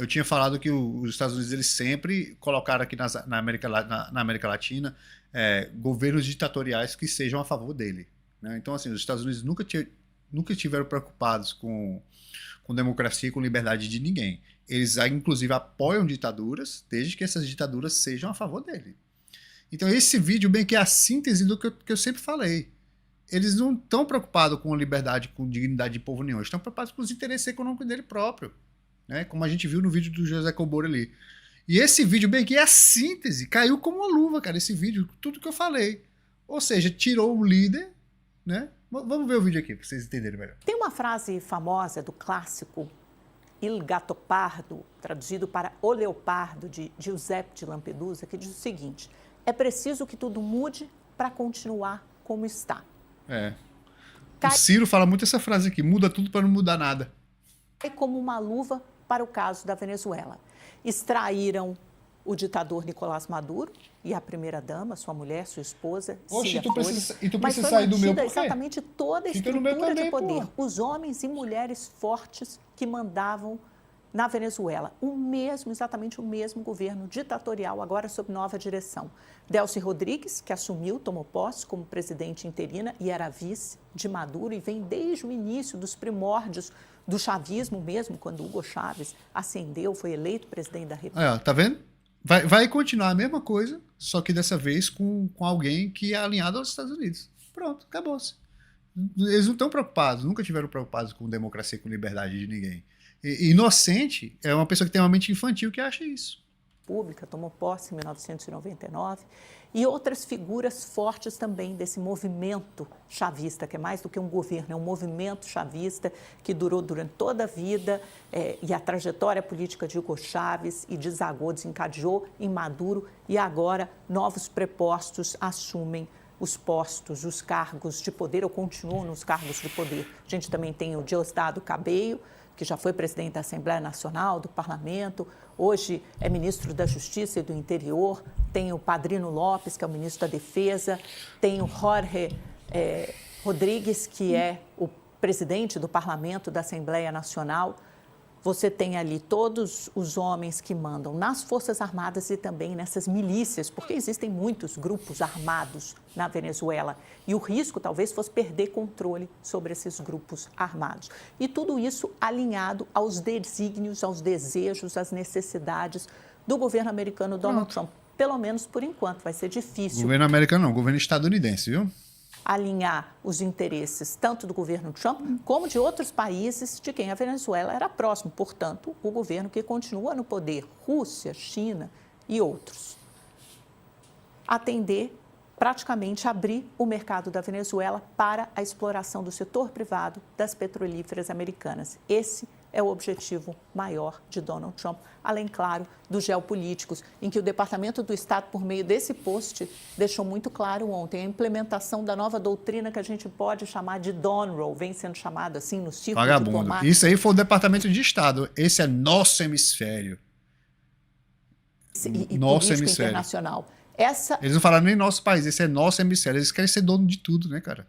eu tinha falado que os Estados Unidos eles sempre colocaram aqui na América Latina governos ditatoriais que sejam a favor dele. Né? Então, assim, os Estados Unidos nunca estiveram preocupados com democracia e com liberdade de ninguém. Eles, inclusive, apoiam ditaduras, desde que essas ditaduras sejam a favor dele. Então, esse vídeo bem que é a síntese do que eu sempre falei. Eles não estão preocupados com liberdade, com dignidade de povo nenhum. Eles estão preocupados com os interesses econômicos dele próprio. Né? Como a gente viu no vídeo do José Cobor ali. E esse vídeo bem aqui é a síntese. Caiu como uma luva, cara, esse vídeo. Tudo que eu falei. Ou seja, tirou o líder, né? Vamos ver o vídeo aqui, para vocês entenderem melhor. Tem uma frase famosa do clássico Il Gattopardo, traduzido para O Leopardo, de Giuseppe de Lampedusa, que diz o seguinte: é preciso que tudo mude para continuar como está. O Ciro fala muito essa frase aqui, muda tudo para não mudar nada. Cai como uma luva para o caso da Venezuela. Extraíram o ditador Nicolás Maduro e a primeira-dama, sua mulher, sua esposa, Cília Flores. E tu mas precisa foi sair do meu por quê? exatamente toda a Fica no meu estrutura de também, poder. pô. Os homens e mulheres fortes que mandavam na Venezuela. Exatamente o mesmo governo ditatorial, agora sob nova direção. Delcy Rodrigues, que assumiu, tomou posse como presidente interina e era vice de Maduro e vem desde o início dos primórdios do chavismo mesmo, quando Hugo Chávez ascendeu, foi eleito presidente da República. Tá vendo? Vai continuar a mesma coisa, só que dessa vez com alguém que é alinhado aos Estados Unidos. Pronto, acabou-se. Eles não estão preocupados, nunca tiveram preocupados com democracia e com liberdade de ninguém. Inocente é uma pessoa que tem uma mente infantil que acha isso. República, tomou posse em 1999, e outras figuras fortes também desse movimento chavista, que é mais do que um governo, é um movimento chavista que durou durante toda a vida e a trajetória política de Hugo Chávez e desencadeou em Maduro, e agora novos prepostos assumem os postos, os cargos de poder, ou continuam nos cargos de poder. A gente também tem o Diosdado Cabello, que já foi presidente da Assembleia Nacional, do Parlamento, hoje é ministro da Justiça e do Interior, tem o Padrino Lopes, que é o ministro da Defesa, tem o Jorge Rodrigues, que é o presidente do Parlamento da Assembleia Nacional. Você tem ali todos os homens que mandam nas Forças Armadas e também nessas milícias, porque existem muitos grupos armados na Venezuela e o risco talvez fosse perder controle sobre esses grupos armados. E tudo isso alinhado aos desígnios, aos desejos, às necessidades do governo americano Donald Trump. Pelo menos por enquanto, vai ser difícil. Governo americano não, governo estadunidense, viu? Alinhar os interesses tanto do governo Trump como de outros países de quem a Venezuela era próximo, portanto, o governo que continua no poder, Rússia, China e outros. Atender, praticamente abrir o mercado da Venezuela para a exploração do setor privado das petrolíferas americanas. Esse é o objetivo maior de Donald Trump, além, claro, dos geopolíticos, em que o Departamento do Estado, por meio desse post, deixou muito claro ontem a implementação da nova doutrina que a gente pode chamar de Dawn Rule, vem sendo chamado assim no círculo diplomático. Isso aí foi o Departamento de Estado. Esse é nosso hemisfério. E nosso hemisfério internacional. Eles não falaram nem nosso país, esse é nosso hemisfério. Eles querem ser dono de tudo, né, cara?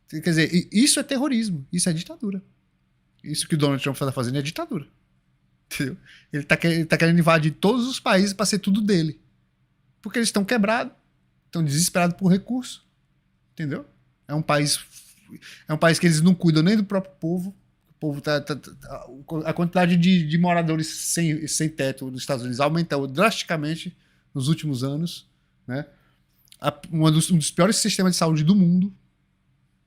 Quer dizer, isso é terrorismo, isso é ditadura. Isso que o Donald Trump está fazendo é ditadura. Entendeu? Ele tá querendo invadir todos os países para ser tudo dele. Porque eles estão quebrados, estão desesperados por recurso. Entendeu? É um país que eles não cuidam nem do próprio povo. O povo a quantidade de moradores sem teto nos Estados Unidos aumentou drasticamente nos últimos anos. Né? Um dos piores sistemas de saúde do mundo.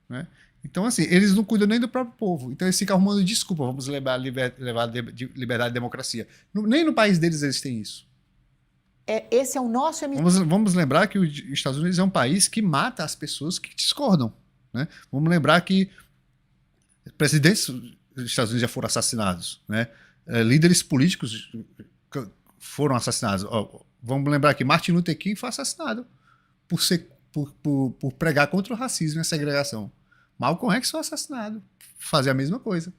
Né? Então, assim, eles não cuidam nem do próprio povo. Então, eles ficam arrumando desculpa. Vamos levar liberdade e democracia. Nem no país deles eles têm isso. Esse é o nosso... Vamos lembrar que os Estados Unidos é um país que mata as pessoas que discordam. Né? Vamos lembrar que presidentes dos Estados Unidos já foram assassinados. Né? Líderes políticos foram assassinados. Vamos lembrar que Martin Luther King foi assassinado por pregar contra o racismo e a segregação. Malcolm X foi assassinado, fazer a mesma coisa.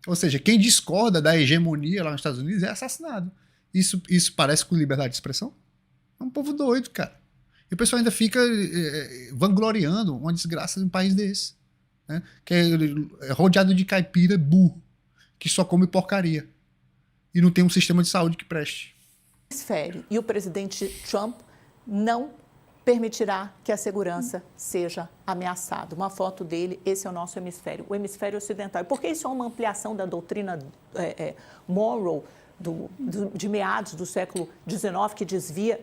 Ou seja, quem discorda da hegemonia lá nos Estados Unidos é assassinado. Isso parece com liberdade de expressão? É um povo doido, cara. E o pessoal ainda fica vangloriando uma desgraça de um país desse. Né? Que é rodeado de caipira burro, que só come porcaria. e não tem um sistema de saúde que preste. Hemisfério. E o presidente Trump não permitirá que a segurança seja ameaçada. Uma foto dele, esse é o nosso hemisfério, o hemisfério ocidental. Porque isso é uma ampliação da doutrina Monroe, de meados do século XIX,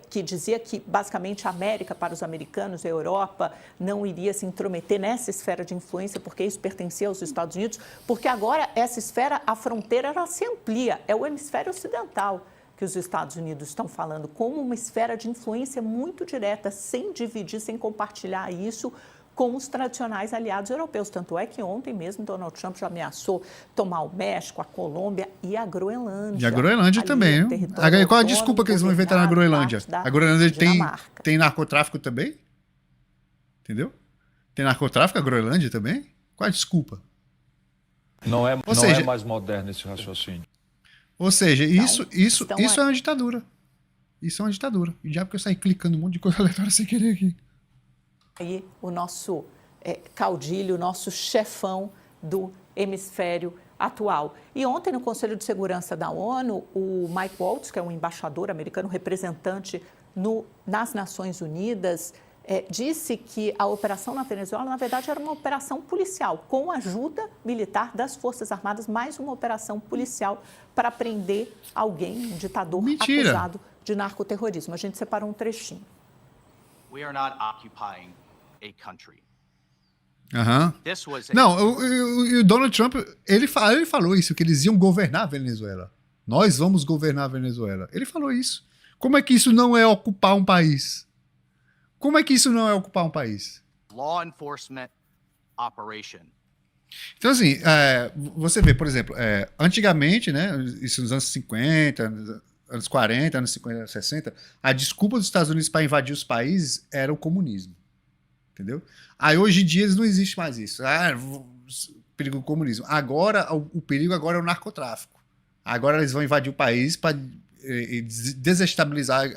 que dizia que, basicamente, a América, para os americanos, a Europa, não iria se intrometer nessa esfera de influência, porque isso pertencia aos Estados Unidos, porque agora essa esfera, a fronteira, ela se amplia, é o hemisfério ocidental que os Estados Unidos estão falando, como uma esfera de influência muito direta, sem dividir, sem compartilhar isso com os tradicionais aliados europeus. Tanto é que ontem mesmo Donald Trump já ameaçou tomar o México, a Colômbia e a Groenlândia. E a Groenlândia também. Qual a desculpa que eles vão inventar na Groenlândia? A Groenlândia tem narcotráfico também? Entendeu? Tem narcotráfico a Groenlândia também? Qual a desculpa? Não é mais moderno esse raciocínio. Ou seja, isso é uma ditadura. Isso é uma ditadura. E já porque eu saí clicando um monte de coisa aleatória sem querer aqui. Aí o nosso caudilho, o nosso chefão do hemisfério atual. E ontem, no Conselho de Segurança da ONU, o Mike Waltz, que é um embaixador americano, representante nas Nações Unidas, disse que a operação na Venezuela, na verdade, era uma operação policial, com ajuda militar das Forças Armadas, mais uma operação policial para prender alguém, um ditador acusado de narcoterrorismo. A gente separou um trechinho. We are not occupying a country. Não, o Donald Trump, ele falou isso, que eles iam governar a Venezuela. Nós vamos governar a Venezuela. Ele falou isso. Como é que isso não é ocupar um país? Como é que isso não é ocupar um país? Law enforcement operation. Então, assim, você vê, por exemplo, antigamente, né, isso nos anos 50, anos 40, anos 50, 60, a desculpa dos Estados Unidos para invadir os países era o comunismo. Entendeu? Aí, hoje em dia, não existe mais isso. Perigo do comunismo. Agora, o perigo agora é o narcotráfico. Agora eles vão invadir o país para desestabilizar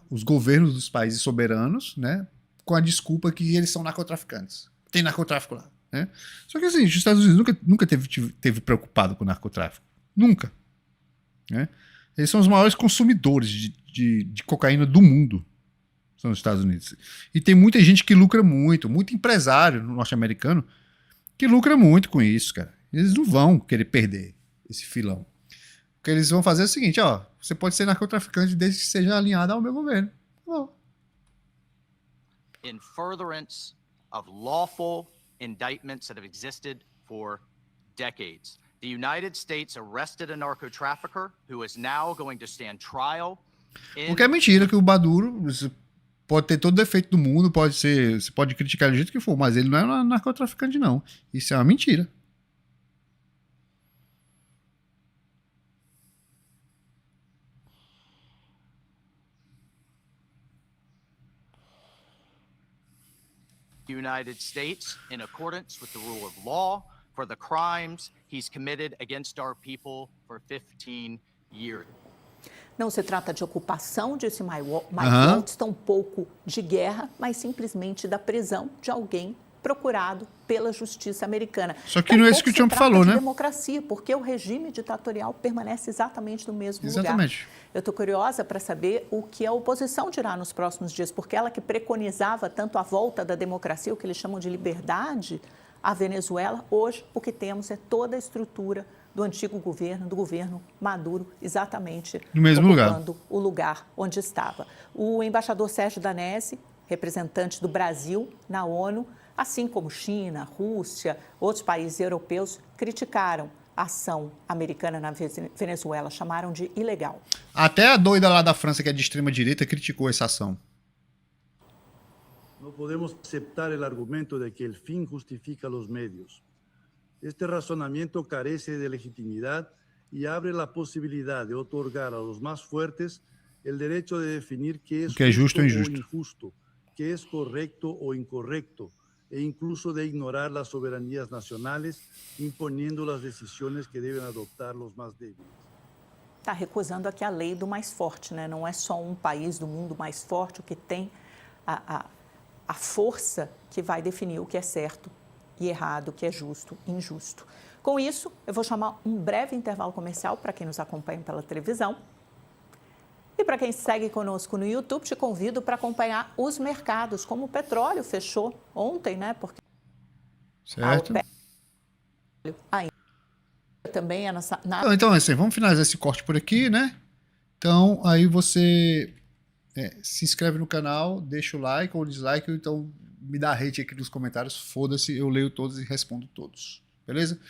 os governos dos países soberanos, né, com a desculpa que eles são narcotraficantes. Tem narcotráfico lá. Né? Só que assim, os Estados Unidos nunca teve preocupado com o narcotráfico. Nunca. Né? Eles são os maiores consumidores de cocaína do mundo. São os Estados Unidos. E tem muita gente que lucra muito empresário norte-americano que lucra muito com isso, cara. Eles não vão querer perder esse filão. O que eles vão fazer é o seguinte, ó, você pode ser narcotraficante desde que seja alinhado ao meu governo. Bom. In furtherance of lawful indictments that have existed for decades. The United States arrested a narco-trafficker who is now going to stand trial. O que é mentira, que o Maduro pode ter todo o defeito do mundo, você pode criticar do jeito que for, mas ele não é um narcotraficante, não. Isso é uma mentira. United States in accordance with the rule of law for the crimes he's committed against our people for 15 years. Não se trata de ocupação, disse Mike Waltz, tampouco de guerra, mas simplesmente da prisão de alguém procurado pela justiça americana. Só que não é isso que o Trump falou, né? Democracia, porque o regime ditatorial permanece exatamente no mesmo lugar. Eu estou curiosa para saber o que a oposição dirá nos próximos dias, porque ela que preconizava tanto a volta da democracia, o que eles chamam de liberdade, à Venezuela, hoje o que temos é toda a estrutura do antigo governo, do governo Maduro, exatamente no mesmo ocupando o lugar onde estava. O embaixador Sérgio Danesi, representante do Brasil na ONU, assim como China, Rússia, outros países europeus, criticaram a ação americana na Venezuela, chamaram de ilegal. Até a doida lá da França, que é de extrema-direita, criticou essa ação. Não podemos aceitar o argumento de que o fim justifica os meios. Este razonamiento carece de legitimidad y abre la posibilidad de otorgar a los más fuertes el derecho de definir qué es justo o injusto, qué es correcto o incorrecto, e incluso de ignorar las soberanías nacionales, imponiendo las decisiones que deben adoptar los más débiles. Está recusando aqui a lei do mais forte, né? Não é só um país do mundo mais forte o que tem a força que vai definir o que é certo e errado, o que é justo e injusto. Com isso, eu vou chamar um breve intervalo comercial para quem nos acompanha pela televisão. E para quem segue conosco no YouTube, te convido para acompanhar os mercados, como o petróleo fechou ontem, né? Porque Certo. ainda também é Então, assim, vamos finalizar esse corte por aqui, né? Então, aí você se inscreve no canal, deixa o like ou dislike, ou então me dá hate aqui nos comentários, foda-se, eu leio todos e respondo todos. Beleza?